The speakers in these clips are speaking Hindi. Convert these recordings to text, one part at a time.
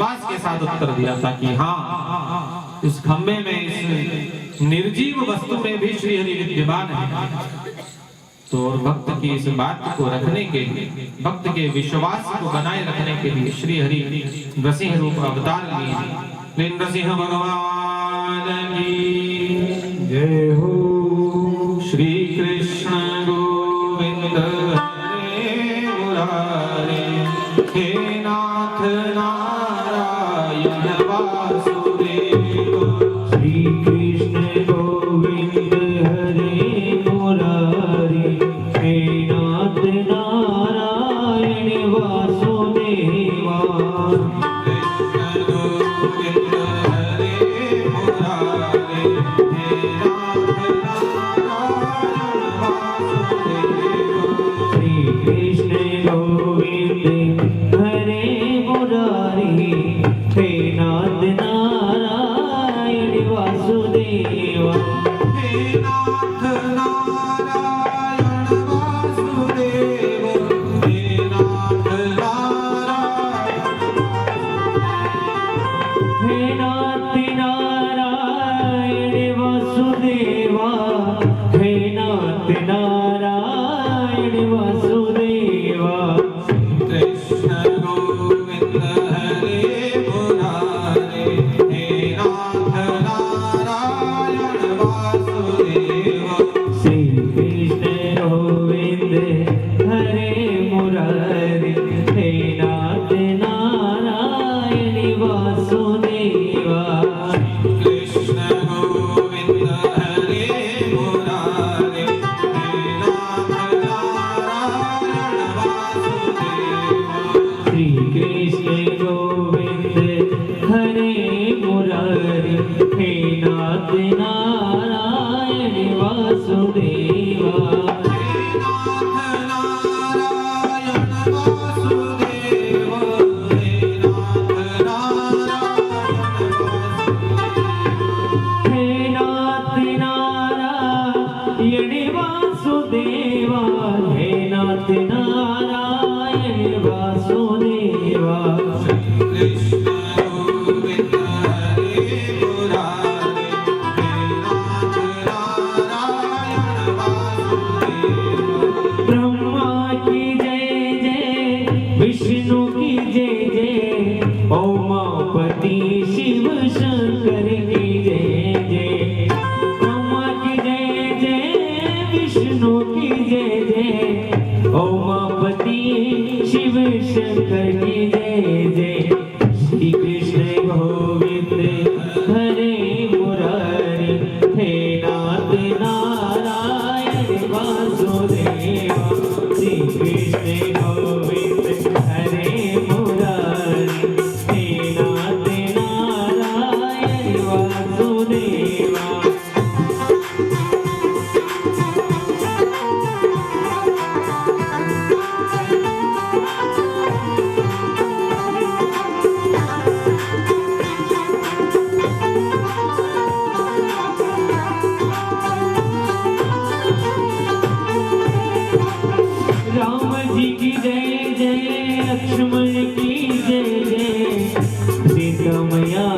विश्वास के साथ उत्तर दिया था कि हाँ, इस खंबे में, इस निर्जीव वस्तु में भी श्री हरि विद्यमान है। तो और भक्त की इस बात को रखने के लिए, भक्त के विश्वास को बनाए रखने के लिए श्री हरि नृसिंह रूप अवतार लिए। नृसिंह भगवान की जय हो। श्री कृष्ण गोविंद हरे मुरारे, हे नाथ नारायण वासुदेव। श्री कृष्ण गोविंद हरे मुरारे, हे नाथ नारायण वासुदेवा। कृष्ण गोविंद हरे मुरारे, हे नाथ नारायण वासुदेवा। श्री कृष्ण गोविंद हरे मुरारी, हे नाथ नारायण वासुदेवा। हे नाथ नारायण वासुदेव, हे नाथ नारायण, हे नाथ नारायण वासुदेवा, हे नाथ नारायण वासुदेवा। कृष्ण गोविंद हरे मुरारे, हे नाथ नारायण वासुदेवा। श्री कृष्ण गोविंद हरे मुरारे, हे नाथ नारायण वासुदेवा। कृष्ण गोविंद हरे मुरारे, हे नाथ नारायण वासुदेवा। श्री कृष्ण गोविंद हरे मुरारी, हे नाथ नारायण वासुदेवा। हे नाथ नारायण वासुदेवा, हे नाथ नारायण वासुदेवा। हे नाथ नारायण वासुदेवा, हे नाथ नारायण वासुदेवा। कृष्ण गोविंद हरे मुरारे, हे नाथ नारायण वासुदेवा। ब्रह्मा की जय जय, विष्णु की जय जय, उमापति शिव शंकर की जय जय। ब्रह्मा की जय जय, विष्णु की जय जय, उमापति शिव शंकर की जय जय। श्री कृष्ण गोविंद हरे मुरारी, हे नाथ नारायण वासुदेवा। श्री कृष्ण गोविंद हरे मुरारी, हे नाथ नारायण वासुदेवा। राम जी की जय जय, लक्ष्मण की जय जय, सीता मैया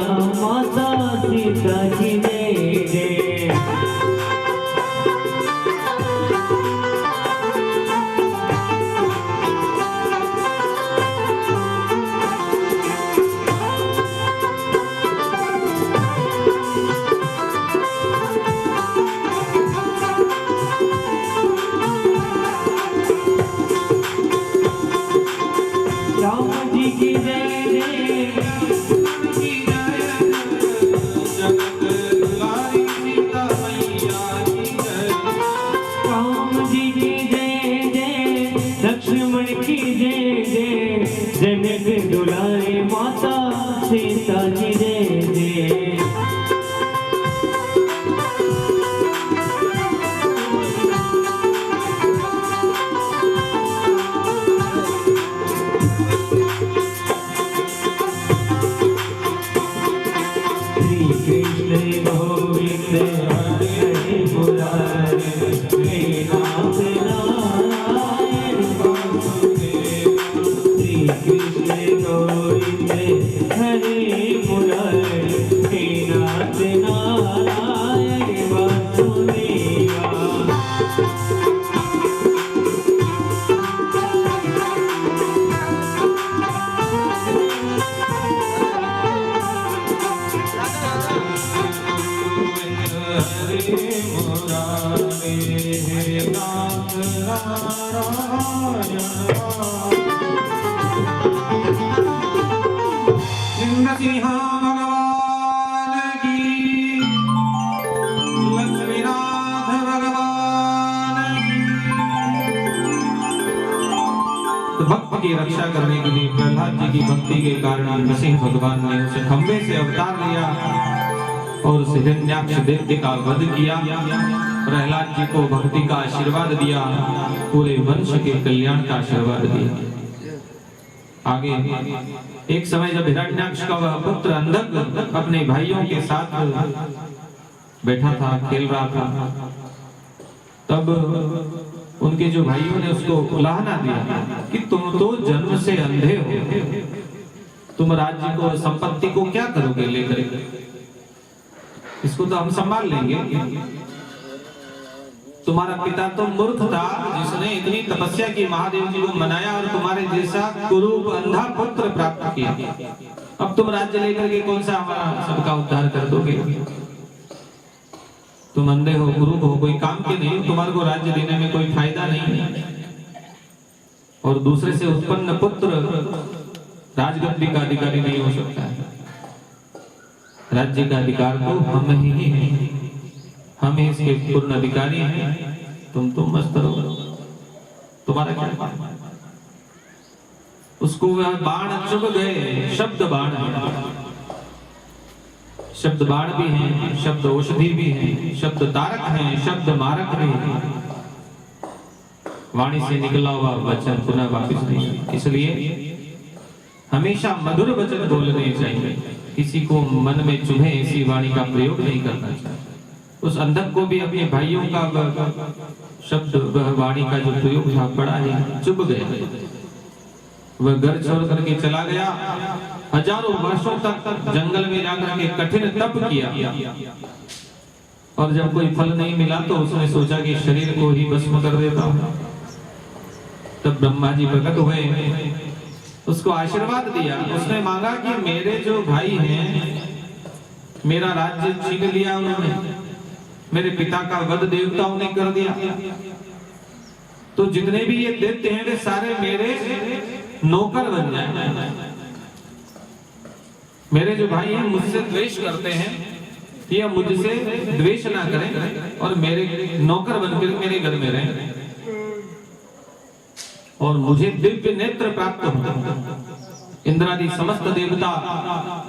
माता सीता की जय जय। राम जी की जय जय, जगत दुलारी सीता मैया की जय। राम जी की जय जय, लक्ष्मण की जय जय, जनक दुलारी माता सीता की जय जय। कृष्ण गोविंद हरे मुरारे, हे नाथ नारायण वासुदेवा। श्री कृष्ण गोविंद हरे भक्त की रक्षा करने के लिए प्रहलाद जी की भक्ति के कारण नरसिंह भगवान ने उसे खंबे से अवतार लिया और उस हिरण्याक्ष दैत्य का वध किया। प्रहलाद जी को भक्ति का आशीर्वाद दिया, पूरे वंश के कल्याण का आशीर्वाद दिया। आगे एक समय जब हिरण्याक्ष का वह पुत्र अंधक अपने भाइयों के साथ बैठा था, खेल रहा था, तब उनके जो भाइयों ने उसको उलाहना दिया कि तुम तो जन्म से अंधे हो, तुम राज्य को संपत्ति को क्या करोगे लेकर, इसको तो हम संभाल लेंगे। तुम्हारा पिता तो मूर्ख था जिसने इतनी तपस्या की, महादेव जी को मनाया और तुम्हारे जैसा कुरूप अंधा पुत्र प्राप्त किया। अब तुम राज्य लेकर के कौन सा हमारा सबका उद्धार कर दोगे? तुम अंधे हो, कुरूप हो, कोई काम के नहीं, तुम्हारे को राज्य देने में कोई फायदा नहीं है। और दूसरे से उत्पन्न पुत्र राजगद्दी का अधिकारी नहीं हो सकता है। राज्य का अधिकार तो हम ही हैं, हम ही इसके पूर्ण अधिकारी हैं। तुम तो मस्त रहो, तुम्हारा क्या? उसको वह बाण चुभ गए, शब्द बाण है, शब्द बाण भी हैं, शब्द औषधि भी हैं, शब्द तारक हैं, शब्द मारक भी हैं। वाणी से निकला हुआ वचन पुनः वापस नहीं। इसलिए हमेशा मधुर वचन बोलने चाहिए, किसी को मन में चुभे ऐसी वाणी का प्रयोग नहीं करना चाहिए। उस अंधक को भी अपने भाइयों का शब्द, वह वाणी का जो प्रयोग था, बड़ा ही चुभ गया। वह घर छोड़ करके चला गया, हजारों वर्षों तक जंगल में जाकर के कठिन तप किया, और जब कोई फल नहीं मिला तो उसने सोचा कि शरीर को ही भस्म कर देता हूं। तब ब्रह्मा जी प्रकट हुए, उसको आशीर्वाद दिया। उसने मांगा कि मेरे जो भाई हैं, मेरा राज्य छीन लिया उन्होंने, मेरे पिता का वध देवताओं ने कर दिया, तो जितने भी ये दैत्य हैं वे सारे मेरे नौकर बन जाए। मेरे जो भाई हैं मुझसे द्वेष करते हैं, ये मुझसे द्वेष ना करें और मेरे नौकर बनकर मेरे घर में रहें, और मुझे दिव्य नेत्र प्राप्त हो। इंद्रादि समस्त देवता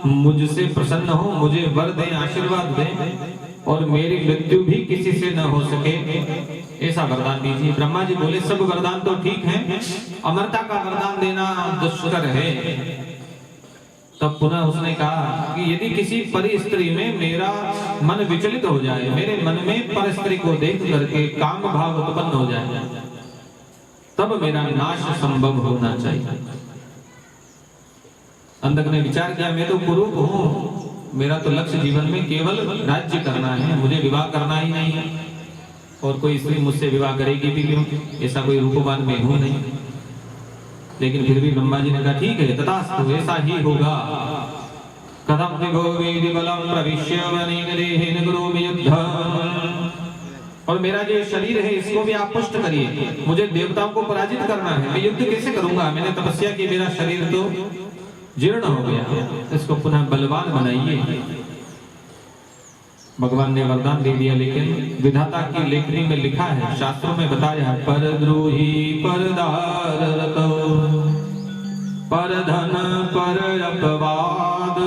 मुझसे प्रसन्न हो, मुझे वर दें, आशीर्वाद दें, और मेरी मृत्यु भी किसी से न हो सके, ऐसा वरदान दीजिए। ब्रह्मा जी बोले सब वरदान तो ठीक है, अमरता का वरदान देना दुष्कर है। तब पुनः उसने कहा कि यदि किसी परी स्त्री में मेरा मन विचलित हो जाए, मेरे मन में पर स्त्री को देख करके काम भाव उत्पन्न हो जाए, तब मेरा नाश संभव होना चाहिए। अंधक ने विचार किया, मैं तो कुरूप हूँ, मेरा तो लक्ष्य जीवन में केवल राज्य करना है, मुझे विवाह करना ही नहीं है, और कोई स्त्री मुझसे विवाह करेगी भी क्यों, ऐसा कोई रूपवान में हूं नहीं। लेकिन फिर भी ब्रह्मा जी ने कहा ठीक है, तथास्तु, ऐसा ही होगा। कथम विभोवेदि बलम प्रविश्य वनेन देहेन करोमि युद्धम्। और मेरा जो शरीर है इसको भी आप पुष्ट करिए, मुझे देवताओं को पराजित करना है, मैं युद्ध कैसे करूंगा? मैंने तपस्या की, मेरा शरीर तो जीर्ण हो गया, इसको पुनः बलवान बनाइए। भगवान ने वरदान दे दिया, लेकिन विधाता की लेखनी में लिखा है, शास्त्रों में बताया, परद्रोही परदारत पर धन पर अपवाद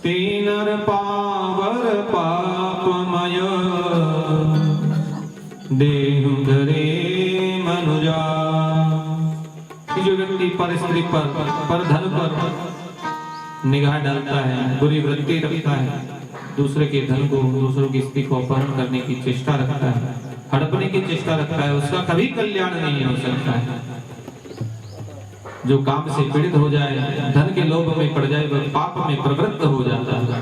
तीनर पावर पापमय देहु धरे मनुजा। जो व्यक्ति पर स्त्री पर धन पर निगाह डालता है, बुरी वृत्ति रखता है, दूसरे के धन को, दूसरों की स्त्री को अपहरण करने की चेष्टा रखता है, हड़पने की चेष्टा रखता है, उसका कभी कल्याण नहीं हो सकता है। जो काम से पीड़ित हो जाए, धन के लोभ में पड़ जाए, वह पाप में प्रवृत्त हो जाता है।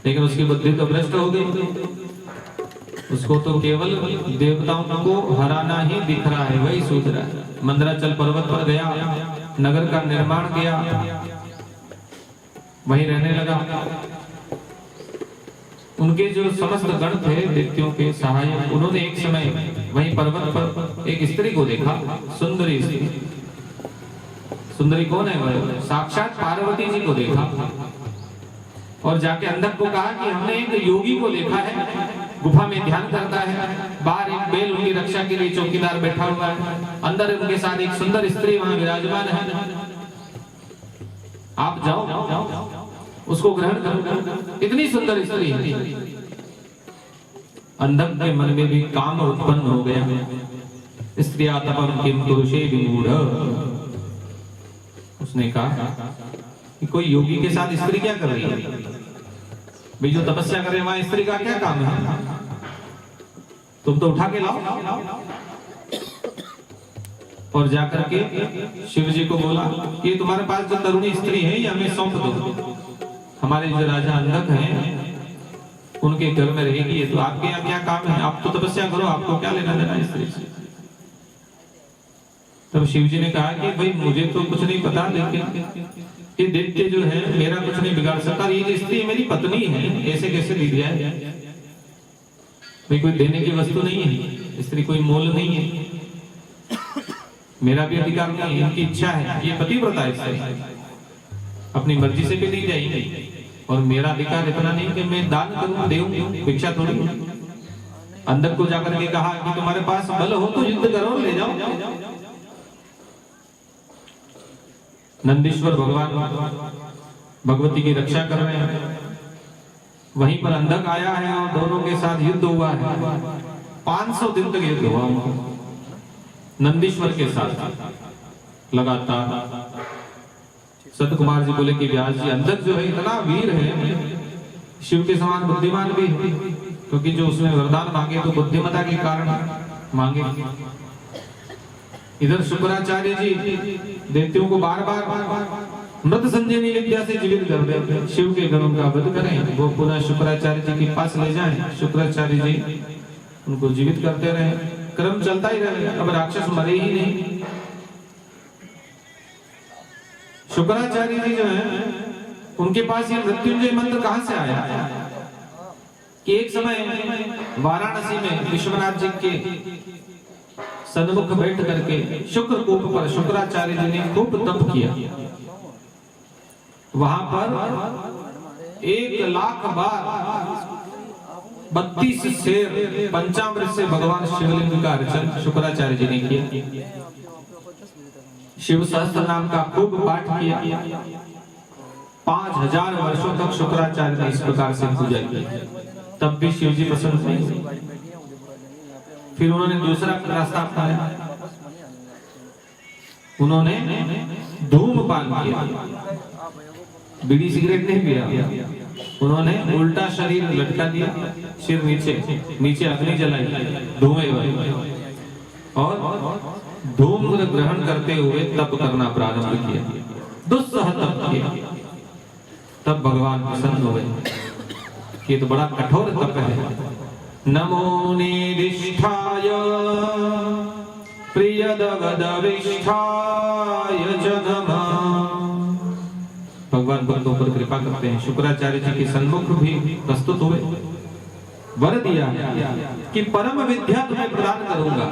लेकिन उसकी बुद्धि तो भ्रष्ट हो गई, उसको तो केवल देवताओं को हराना ही दिख रहा है, वही सोच रहा है। मंदराचल पर्वत पर गया, नगर का निर्माण किया, वहीं रहने लगा। उनके जो समस्त गण थे दैत्यों के सहायक, उन्होंने एक समय वहीं पर्वत पर एक स्त्री को देखा, सुंदरी स्त्री। सुंदरी कौन है? वह साक्षात पार्वती जी को देखा और जाके अंधक को कहा कि हमने एक योगी को देखा है, गुफा में ध्यान करता है, बाहर एक बैल उनकी रक्षा के लिए चौकीदार बैठा हुआ है, अंदर उनके साथ एक सुंदर स्त्री वहां विराजमान है, आप जाओ उसको ग्रहण करो, इतनी सुंदर स्त्री है। अंधक के मन में भी काम उत्पन्न हो गया। स्त्रिया तपम किम पुरुषे विमूढ़, उसने कहा कि कोई योगी के साथ स्त्री क्या कर रही है? भाई जो तपस्या करे वहां स्त्री का क्या काम है? तुम तो उठा के लाओ। और जाकर के शिव जी को बोला कि तुम्हारे पास जो तरुणी स्त्री है ये हमें सौंप दो, हमारे जो राजा अंधक हैं उनके घर में रहेगी, तो आपके यहाँ क्या काम है? आप तो तपस्या करो, आपको क्या लेना देना स्त्री से? तब शिव जी ने कहा कि भाई मुझे तो कुछ नहीं पता, लेकिन ये दैत्य जो है मेरा कुछ नहीं बिगाड़ सकता, ये जो स्त्री मेरी पत्नी है, ऐसे कैसे ली जाए? भाई कोई देने की वस्तु नहीं है, स्त्री कोई मोल नहीं है, मेरा भी अधिकार नहीं है, इनकी इच्छा है, ये पतिव्रता है, स्त्री अपनी मर्जी से भी नहीं जाएगी, और मेरा अधिकार इतना नहीं कि मैं दान करूं, देऊं, भिक्षा थोड़ी। अंधक को जाकर के कहा कि तुम्हारे पास बल हो तो युद्ध करो, ले जाओ। नंदीश्वर भगवान भगवती की रक्षा कर रहे हैं, वहीं पर अंधक आया है और दोनों के साथ युद्ध हुआ है। 500 दिन तक युद्ध हुआ नंदीश्वर के साथ लगातार। सत कुमार जी बोले कि व्यास जी अंधक जो है इतना वीर है, शिव के समान बुद्धिमान भी है, क्योंकि जो उसमें वरदान मांगे तो बुद्धिमता के कारण मांगे। इधर शुक्राचार्य जी दैत्यों को बार बार मृत संजीवनी विद्या से जीवित कर देते, शिव के गणों का वध करें, वो पुनः शुक्राचार्य जी के पास ले जाएं, शुक्राचार्य जी उनको जीवित करते रहे, क्रम चलता ही रहे। अब राक्षस मरे ही नहीं। शुक्राचार्य जी जो है उनके पास ये मृत्युंजय मंत्र कहां से आया कि एक समय वाराणसी में विश्वनाथ जी के सन्मुख बैठ करके शुक्रकूप पर शुक्राचार्य जी ने खूब तप किया। वहां पर 1,00,000 बार 32 शेर पंचामृत से भगवान शिवलिंग का अर्चन शुक्राचार्य जी ने किया। शिव सहस्त्र नाम का खूब पाठ किया। 5000 वर्षों तक शुक्राचार्य ने इस प्रकार से पूजा की, तब भी शिव जी प्रसन्न नहीं। फिर उन्होंने दूसरा रास्ता अपनाया, उन्होंने धूमपान किया, बीड़ी सिगरेट नहीं पिया, उन्होंने उल्टा शरीर लटका दिया, सिर नीचे अग्नि जलाई धुएं वाली, और धूम ग्रहण करते हुए तप करना प्रारंभ किया, दुस्सह तप किया। तब भगवान प्रसन्न हो गए कि तो बड़ा कठोर तप है। नमो निधिष्ठाय प्रियदवदविष्ठाय च नमः। भगवान भक्तों पर कृपा करते हैं। शुक्राचार्य जी के सन्मुख भी प्रस्तुत हुए, वर दिया कि परम विद्या तुम्हें प्रदान करूंगा।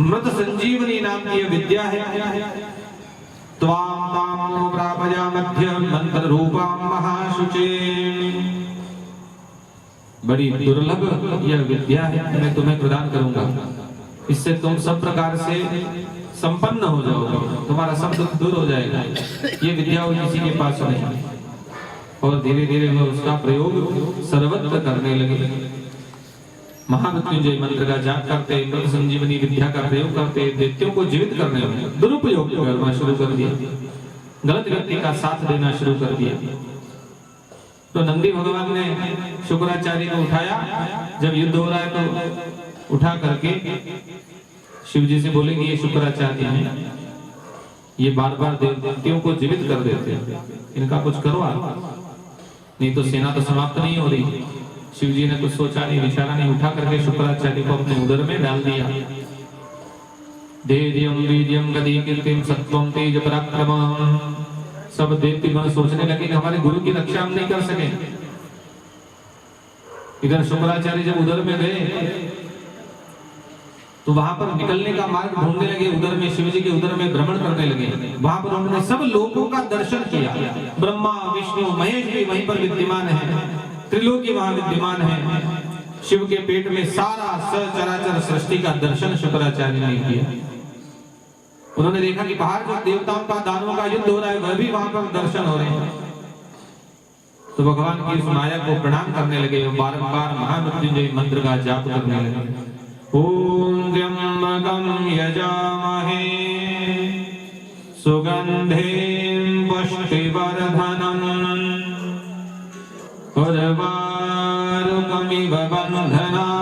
मृत संजीवनी नाम की विद्या है। त्वां तां प्रापयामध्य मंत्र रूपां महाशुचे। बड़ी दुर्लभ यह विद्या है, मैं तुम्हें प्रदान करूंगा। इससे तुम सब प्रकार से संपन्न हो जाओगे, तुम्हारा सब दुख दूर हो जाएगा। ये विद्या और किसी के पास नहीं। और धीरे धीरे वह उसका प्रयोग सर्वत्र करने लगे। महामृत्युंजय मंत्र का जाप करते, मृत संजीवनी विद्या का प्रयोग करते, दैत्यों को जीवित करने में दुरुपयोग करना शुरू कर दिया, गलत व्यक्ति का साथ देना शुरू कर दिया। तो नंदी भगवान ने शुक्राचार्य को उठाया, जब युद्ध हो रहा है तो उठा करके शिव जी से बोले कि ये शुक्राचार्य हैं, ये बार बार देवताओं को जीवित कर देते हैं, इनका कुछ करो आप, नहीं तो सेना तो समाप्त नहीं हो रही। शिव जी ने कुछ सोचा नहीं विचारा नहीं, उठा करके शुक्राचार्य को अपने उदर में डाल दिया। धैर्यं वीर्यं गति कीर्तिं सत्वं तेज पराक्रमः। सब देवगण सोचने लगे कि हमारे गुरु की रक्षा हम नहीं कर सके। इधर शुक्राचार्य जब उदर में गए तो वहां पर निकलने का मार्ग ढूंढने लगे, उधर में शिव जी के उधर में भ्रमण करने लगे। वहां पर उन्होंने सब लोगों का दर्शन किया, ब्रह्मा विष्णु महेश भी वहीं पर विद्यमान है, त्रिलोकी वहां विद्यमान है। शिव के पेट में सारा सचराचर सृष्टि का दर्शन शुक्राचार्य ने किया। उन्होंने देखा कि बाहर जो देवताओं का दानवों का युद्ध हो रहा है वह भी वहां पर दर्शन हो रहे हैं। तो भगवान की इस माया को प्रणाम करने लगे, बारंबार महामृत्युंजय मंत्र का जाप करने लगे। ओम त्र्यंबकं यजामहे सुगंधिं पुष्टिवर्धनम् उर्वारुकमिव बन्धनात्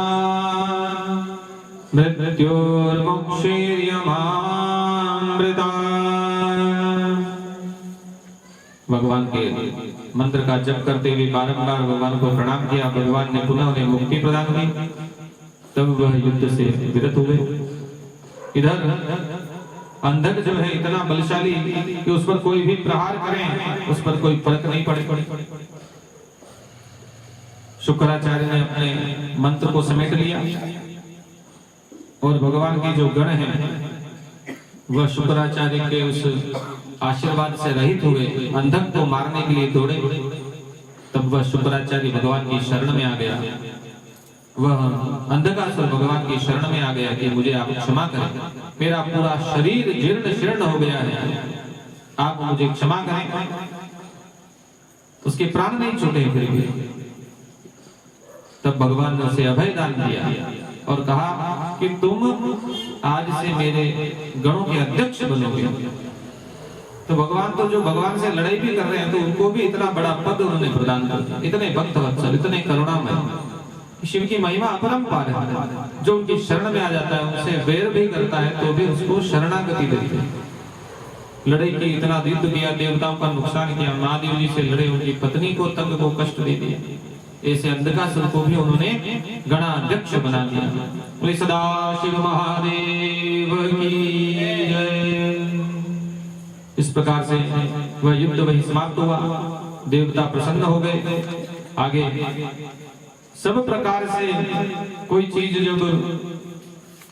मृत्योर्मुक्षीर्यमामृतात्। भगवान के मंत्र का जप करते हुए बारंबार भगवान को प्रणाम किया। भगवान ने पुनः उन्हें मुक्ति प्रदान की। तब वह युद्ध से विरत हुए। इधर अंधक जो है इतना बलशाली कि उस पर कोई भी प्रहार करें उस पर कोई फर्क नहीं पड़े। शुक्राचार्य ने अपने मंत्र को समेट लिया और भगवान के जो गण हैं वह शुक्राचार्य के उस आशीर्वाद से रहित हुए, अंधक को मारने के लिए दौड़े। तब वह शुक्राचार्य भगवान की शरण में आ गया। वह अंधकासुर भगवान की शरण में आ गया कि मुझे आप क्षमा करें, मेरा पूरा शरीर जीर्ण शीर्ण हो गया है, आप मुझे क्षमा करें। उसके प्राण नहीं छूटे फिर भी। तब भगवान ने उसे अभय दान दिया और कहा कि तुम आज से मेरे गणों के अध्यक्ष बनोगे। तो भगवान तो जो भगवान से लड़ाई भी कर रहे हैं तो उनको भी इतना बड़ा पद उन्होंने प्रदान कर दिया। इतने भक्त वत्सल, इतने करुणामय। शिव की महिमा अपरंपार है। जो उनकी शरण में आ जाता है, उनसे वैर भी करता है तो भी उसको शरणागति देते हैं। लड़ाई की, इतना युद्ध किया, देवताओं का नुकसान किया, महादेव जी से लड़े, उनकी पत्नी को तंग को कष्ट दे दिया। ऐसे अंधकासुर को भी उन्होंने गणाध्यक्ष बना दिया। बोले सदाशिव महादेव की जय। इस प्रकार से वह युद्ध वहीं समाप्त हुआ। देवता प्रसन्न हो गए। आगे सब प्रकार से कोई चीज जब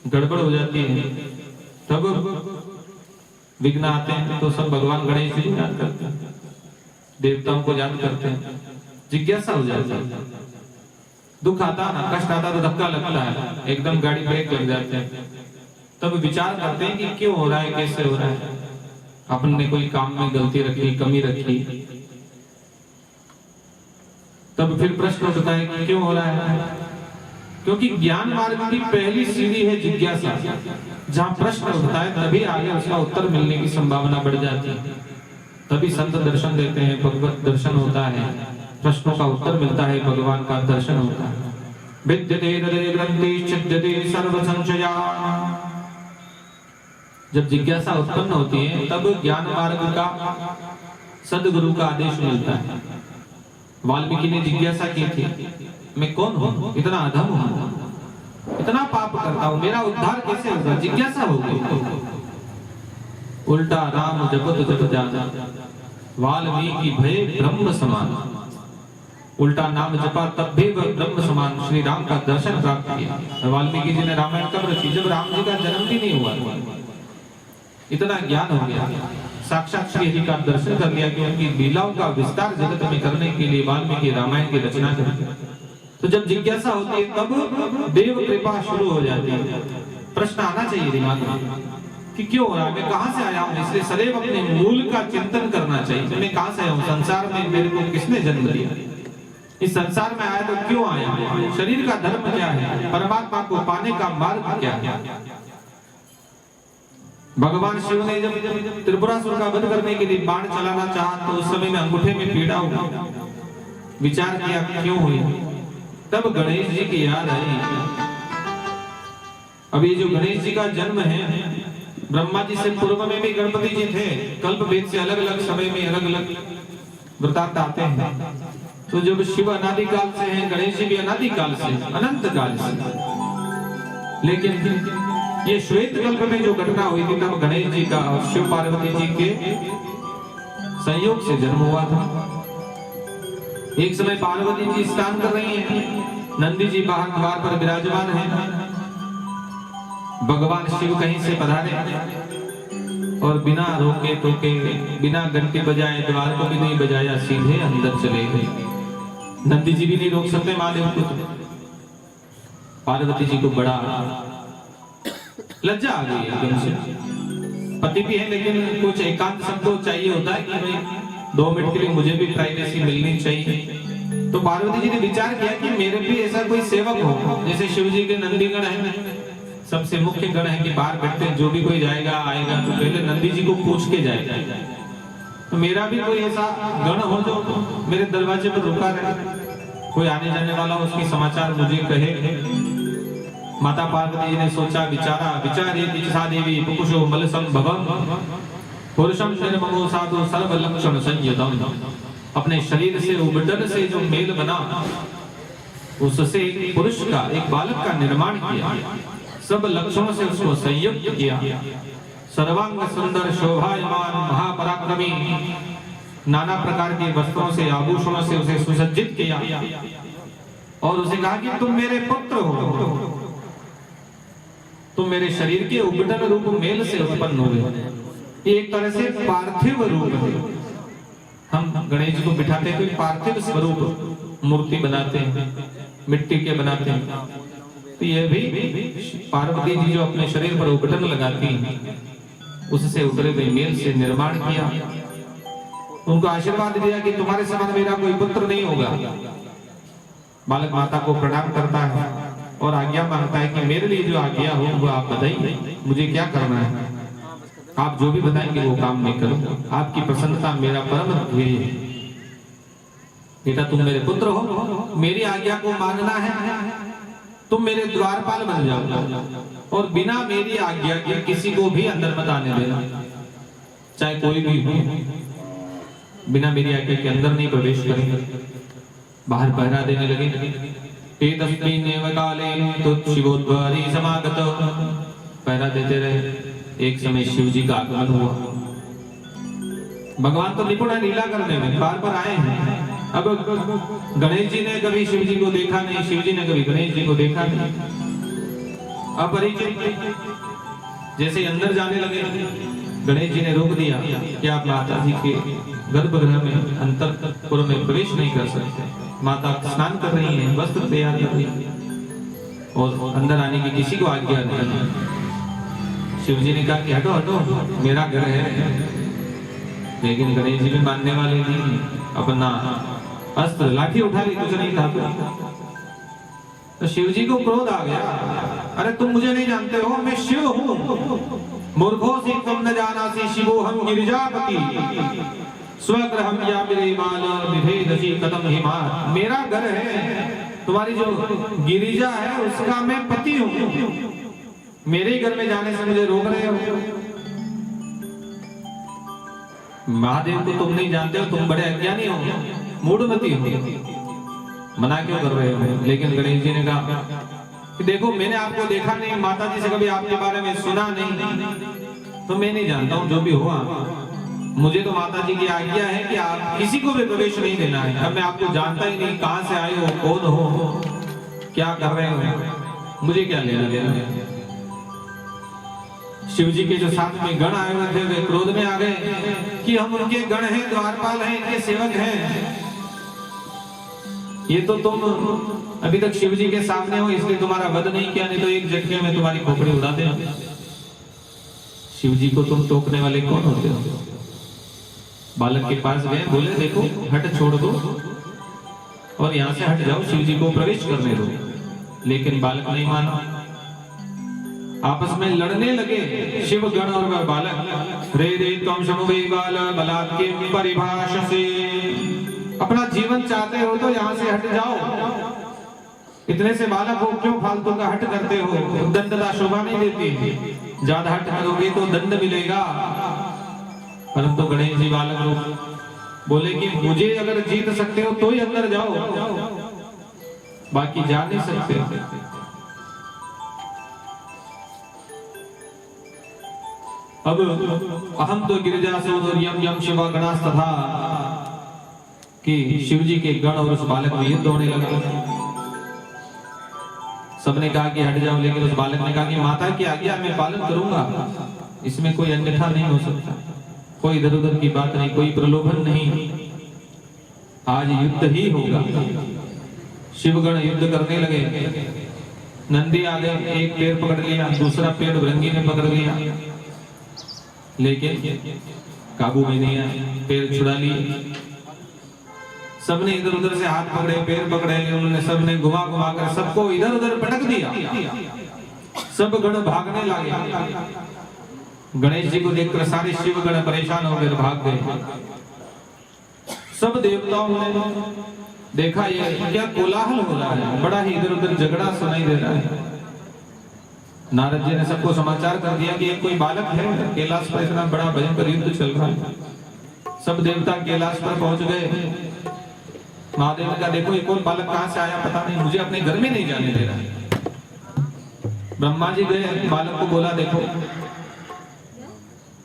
गड़बड़ हो जाती है तब विघ्न आते हैं तो सब भगवान गणेश जी को याद करते हैं, देवताओं को याद करते हैं। जिज्ञासा हो जाती है, दुख आता ना, कष्ट आता तो धक्का लगता है, एकदम गाड़ी ब्रेक लग जाते हैं। तब विचार करते हैं कि क्यों हो रहा है, कैसे हो रहा है, अपन ने कोई काम में गलती रखी, कमी रखी। तब फिर प्रश्न उठता है कि क्यों हो रहा है। क्योंकि ज्ञान मार्ग की पहली सीढ़ी है जिज्ञासा। जहां प्रश्न उठता है तभी आगे उसका उत्तर मिलने की संभावना बढ़ जाती है। तभी संत दर्शन देते हैं, भगवत दर्शन होता है, प्रश्नों का उत्तर मिलता है, भगवान का दर्शन होता है। विद्यते हृदये ग्रन्थि छिद्यते सर्व संशया। जब जिज्ञासा उत्पन्न होती है तब ज्ञान मार्ग का सद्गुरु का आदेश मिलता है। वाल्मीकि ने जिज्ञासा की थी, मैं कौन हूं, इतना अधम हूं, इतना पाप करता हूं, मेरा उद्धार कैसे होगा। जिज्ञासा हो गई। उल्टा राम जपत जप जाना, वाल्मीकि भय ब्रह्म समान। उल्टा नाम जपा तब भी वह ब्रह्म समान श्री राम का दर्शन प्राप्त किया। वाल्मीकि जी ने रामायण कब रची, जब राम जी का जन्म भी नहीं हुआ। इतना ज्ञान हो गया, साक्षात श्री हरि का दर्शन कर लिया कि उनकी लीलाओं का विस्तार जगत में करने के लिए वाल्मीकि रामायण की रचना कर। तो जब जिज्ञासा होती है तब देव कृपा शुरू हो जाती है। प्रश्न आना चाहिए दिमाग में कि क्यों हो रहा है, मैं कहां से आया हूं। इसलिए सदैव अपने मूल का चिंतन करना चाहिए। मैं कहां से आया हूं, संसार में मेरे को किसने जन्म दिया, इस संसार में आया तो क्यों आया, शरीर का धर्म क्या है, परमात्मा को पाने का मार्ग क्या है। भगवान शिव ने जब त्रिपुरासुर का वध करने के लिए बाण चलाना चाहा तो उस समय में अंगूठे में पीड़ा हुई। विचार किया क्यों हुई, तब गणेश जी की याद आई। अब ये जो गणेश जी का जन्म है ब्रह्मा जी से पूर्व में भी गणपति जी थे। कल्प वेद से अलग अलग समय में अलग अलग वृत्तांत आते हैं। तो जब शिव अनादि काल से हैं, गणेश जी भी अनादि काल से, अनंत काल से। लेकिन ये श्वेत कल्प में जो घटना हुई थी तब गणेश जी का और शिव पार्वती जी के संयोग से जन्म हुआ था। एक समय पार्वती जी स्नान कर रही हैं, नंदी जी बाहर द्वार पर विराजमान हैं। भगवान शिव कहीं से पधारे और बिना रोके टोके, बिना घंटी बजाए, द्वार को भी नहीं बजाया, सीधे अंदर चले गए। नंदी जी भी नहीं रोक सकते महादेव को। पार्वती जी को बड़ा लज्जा आ गई एकदम से। पति भी है लेकिन कुछ एकांत सबको चाहिए होता है कि भाई 2 मिनट के लिए मुझे भी प्राइवेसी मिलनी चाहिए। तो पार्वती जी ने विचार किया कि मेरे भी ऐसा कोई सेवक हो, जैसे शिव जी के नंदीगण है, सबसे मुख्य गण है कि बाहर बैठते हैं, जो भी कोई जाएगा आएगा तो पहले नंदी जी को पूछ के जाएगा। तो मेरा भी कोई ऐसा गण हो जो मेरे दरवाजे पर रुका रहे, कोई आने जाने वाला उसकी समाचार मुझे कहे। माता पार्वती जी ने सोचा, विचारा, विचारे दिशा देवी पुकुशो मल संभवम पुरुषम निर्ममो साधु सर्व लक्षण संयुतम। अपने शरीर से उबटन से जो मेल बना, उससे एक पुरुष का, एक बालक का निर्माण किया, सब लक्षणों से उसको संयुक्त किया। सर्वांग सुंदर शोभायमान महापराक्रमी, नाना प्रकार के वस्त्रों से, आभूषणों से उसे सुसज्जित किया और उसे कहा कि तुम मेरे पुत्र हो, तुम मेरे शरीर के उबटन रूप मेल से उत्पन्न हुए। ये एक तरह से पार्थिव रूप है। हम गणेश जी को बिठाते हैं तो पार्थिव स्वरूप मूर्ति बनाते हैं, मिट्टी के बनाते हैं। तो ये भी पार्वती जी जो अपने शरीर पर उबटन लगाती हैं, उससे उतरे हुए मेल से निर्माण किया। उनको आशीर्वाद दिया कि तुम्हारे समान मेरा कोई पुत्र नहीं होगा। बालक माता को प्रणाम करता है और आज्ञा मांगता है कि मेरे लिए जो आज्ञा हो वो आप बताइए, मुझे क्या करना है। आप जो भी बताएंगे वो काम मैं करूंगा, आपकी प्रसन्नता मेरा परम ध्येय है। बेटा तुम मेरे पुत्र हो, मेरी आज्ञा को मानना है, तुम मेरे द्वारपाल बन जाओ और बिना मेरी आज्ञा के किसी को भी अंदर मत आने देना, चाहे कोई भी हो, बिना मेरी आज्ञा के अंदर नहीं प्रवेश करेंगे। बाहर पहरा देने लगे। एतस्मिन्नेव काले तुच्छिवोद्वारी समागत, पहरा देते रहे। एक समय शिव जी का आगमन हुआ। भगवान तो निपुण है लीला करने में, बार बार आए हैं। अब गणेश जी ने कभी शिव जी को देखा नहीं, शिव जी ने कभी गणेश जी को देखा नहीं। अपरिचित जैसे अंदर जाने लगे, गणेश जी ने रोक दिया कि आप माता जी के गर्भगृह में, अंतःपुर में प्रवेश नहीं कर सकते। माता स्नान कर रही हैं, वस्त्र तैयार कर रही हैं और अंदर आने की किसी को आज्ञा नहीं। शिव जी ने कहा कि हटो हटो, मेरा घर है। लेकिन गणेश जी भी मानने वाले नहीं, अपना अस्त्र लाठी उठा ली, कुछ नहीं था। तो शिव जी को क्रोध आ गया, अरे तुम मुझे नहीं जानते हो, मैं शिव हूँ। मूर्खोसी तुम न जानासी शिवो हम गिरिजापति, स्वग्रहम या विरेमाल विभेदसी कदम हिमार। मेरा घर है, तुम्हारी जो गिरिजा है उसका मैं पति हूँ, मेरे घर में जाने से मुझे रोक रहे हो। महादेव को तुम नहीं जानते हो, तुम बड़े अज्ञानी हो, मूढ़मती हो, मना क्यों कर रहे हो। लेकिन गणेश जी ने कहा कि देखो मैंने आपको देखा नहीं, माता जी से कभी आपके बारे में सुना नहीं, तो मैं नहीं जानता हूँ जो भी हुआ। मुझे तो माता जी की आज्ञा है कि आप किसी को भी प्रवेश नहीं देना है। अब मैं आपको जानता ही नहीं, कहां से आए हो, कौन हो, क्या कर रहे हो, मुझे क्या लेना देना। शिव जी के जो साथ में गण आए हुए थे वे क्रोध में आ गए कि हम उनके गण हैं, द्वारपाल हैं, इनके सेवक हैं। ये तो तुम अभी तक शिव जी के सामने हो इसलिए तुम्हारा वध नहीं किया, नहीं तो एक झटके में तुम्हारी खोपड़ी उड़ा दे। शिव जी को तुम टोकने वाले कौन होते हो। बालक के पास गए, बोले देखो हट छोड़ दो और यहाँ से हट जाओ, शिव जी को प्रवेश करने दो। लेकिन बालक नहीं माना, आपस में लड़ने लगे शिव गण और वह बालक। रे रे तुम शमुवे बाल बलात् के परिभाष से, अपना जीवन चाहते हो तो यहाँ से हट जाओ, इतने से बालक हो क्यों फालतू का हट करते हो, दंडता शोभा नहीं देती। ज्यादा हट करोगे तो दंड मिलेगा। परंतु गणेश जी बालक रूप बोले कि मुझे अगर जीत सकते हो तो ही अंदर जाओ, बाकी जा नहीं सकते। अब अहम तो गिरिजा से उधर यम यम शिवा गणास तथा कि शिव जी के गण और उस बालक में युद्ध होने लगा। सबने कहा कि हट जाओ, लेकिन उस बालक ने कहा कि माता की आज्ञा मैं पालन करूंगा, इसमें कोई अन्यथा नहीं हो सकता, कोई इधर उधर की बात नहीं, कोई प्रलोभन नहीं, आज युद्ध ही होगा। शिवगण युद्ध करने लगे। नंदी आ गए, एक पेड़ पकड़ लिया, दूसरा पेड़ भृंगी ने पकड़ लिया, लेकिन काबू में नहीं आया, पेड़ छुड़ा लिए। सबने इधर उधर से हाथ पकड़े, पैर पकड़े, उन्होंने सबने घुमा घुमा कर सबको इधर उधर पटक दिया। सब गण भागने लगे। गणेश जी को देखकर सारे शिव गण परेशान होकर भाग गए। सब देवताओं ने देखा ये क्या कोलाहल हो रहा है, बड़ा ही इधर उधर झगड़ा सुनाई दे रहा है। नारद जी ने सबको समाचार कर दिया कि कोई बालक है, कैलाश पर इतना बड़ा भयंकर युद्ध चल रहा है। सब देवता कैलाश पर पहुंच गए। महादेव ने कहा देखो ये कौन बालक कहां से आया पता नहीं, मुझे अपने घर में नहीं जाने दे रहा है। ब्रह्मा जी गए, बालक को बोला देखो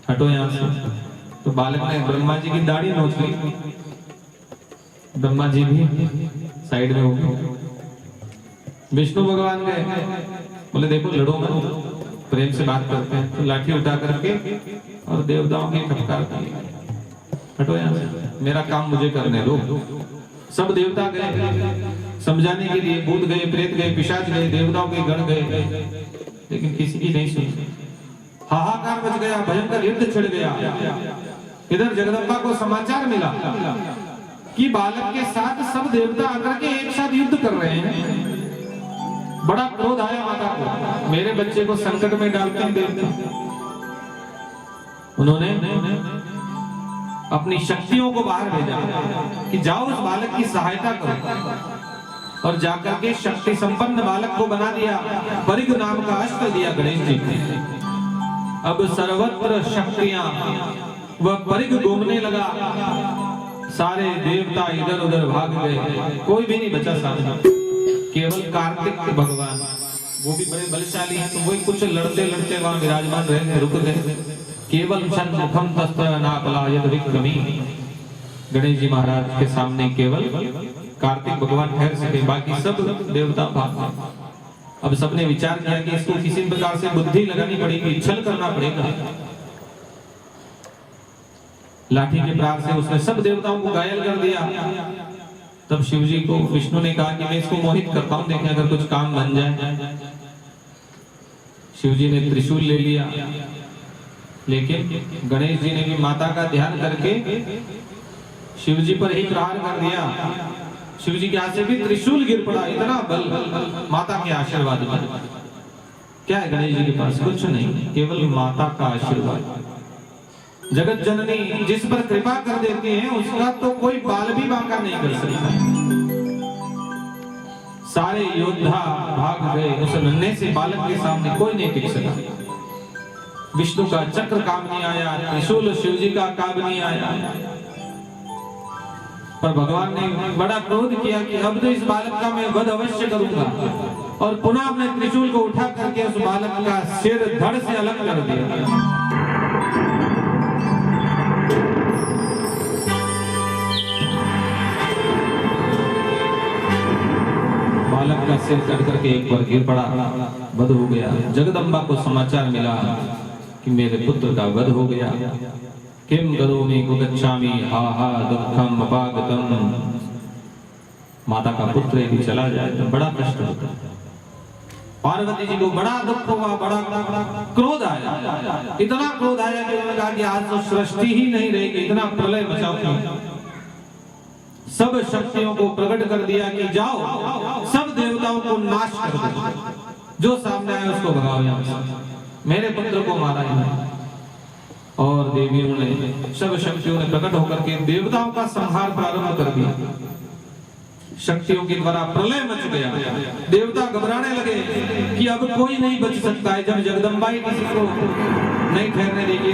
हटो यहां से। तो बालक ने ब्रह्मा जी की दाढ़ी नोच ली। ब्रह्मा जी भी साइड में हो गए। विष्णु भगवान गए, बोले देखो लड़ो मत, प्रेम से बात करते हैं। तो लाठी उठा करके और देवताओं के फटकार किए, हटो यहां से, मेरा काम मुझे करने दो। सब देवता गए समझाने के लिए, भूत गए, प्रेत गए, पिशाच गए, देवताओं के गण गए, लेकिन किसी की नहीं सुनी। हाहाकार मच गया, भयंकर युद्ध छिड़ गया। इधर जगदम्बा को समाचार मिला कि बालक के साथ सब देवता आकर के एक साथ युद्ध कर रहे हैं। बड़ा क्रोध आया माता को, मेरे बच्चे को संकट में डालते हैं देवता। उन्होंने अपनी शक्तियों को बाहर भेजा कि जाओ उस बालक की सहायता करो, और जाकर के शक्ति संपन्न बालक को बना दिया। परिग नाम का अस्त्र दिया गणेश जी ने। अब सर्वत्र शक्तियां वह परिग घूमने लगा। सारे देवता इधर उधर भाग गए, कोई भी नहीं बचा सामने। केवल कार्तिक भगवान, वो भी बड़े बलशाली हैं, तो वही कुछ लड़ते लड़ते वहां विराजमान रहे, रुक गए। केवल मुखम तस्तनापलायत विक्रमी, गणेश जी महाराज के सामने केवल कार्तिक भगवान ठहर सके, बाकी सब देवता भाग गए। अब सबने विचार किया कि इसको किसी प्रकार से बुद्धि लगानी पड़ेगी, छल करना पड़ेगा। लाठी के प्रहार से उसने सब देवताओं को घायल कर दिया। तब शिव जी को विष्णु ने कहा कि मैं इसको मोहित करता हूं, देखें अगर कुछ काम बन जाए। शिव जी ने त्रिशूल ले लिया, लेकिन गणेश जी ने भी माता का ध्यान करके शिव जी पर ही प्रहार कर दिया। शिव जी के हाथ से भी त्रिशूल गिर पड़ा। इतना बल माता के आशीर्वाद में। क्या है गणेश जी के पास? कुछ नहीं, केवल माता का आशीर्वाद। जगत जननी जिस पर कृपा कर देती है उसका तो कोई बाल भी बांका नहीं कर सकता। सारे योद्धा भाग गए, उस नन्हे से बालक के सामने कोई नहीं टिक सका। विष्णु का चक्र काम नहीं आया, त्रिशूल शिव जी का काम नहीं आया। पर भगवान ने बड़ा क्रोध किया कि अब तो इस बालक का मैं वध अवश्य करूंगा, और पुनः अपने त्रिशूल को उठा करके उस बालक का सिर धड़ से अलग कर दिया। बालक का सिर कट करके एक बार गिर पड़ा, वध हो गया। जगदम्बा को समाचार मिला कि मेरे पुत्र का वध हो गया। किम करोमि कुगच्छामि हा हा दुःखम अपागतम। माता का पुत्र यदि चला जाए तो बड़ा कष्ट होता है। पार्वती जी को बड़ा दुख हुआ, बड़ा क्रोध आया। इतना क्रोध आया कि उन्होंने कहा कि आज तो सृष्टि ही नहीं रहेगी, इतना प्रलय मचाऊंगी। सब शक्तियों को प्रकट कर दिया कि जाओ सब देवताओं को नाश कर दो, जो सामने आए उसको भगाओ यहां से, मेरे पुत्र को मारा है। और देवियों ने, सब शक्तियों ने प्रकट होकर के देवताओं का संहार प्रारंभ कर दिया। शक्तियों के द्वारा प्रलय मच गया। देवता घबराने लगे कि अब कोई नहीं बच सकता है। जब जगदम्बा ही किसी को नहीं ठहरने देगी,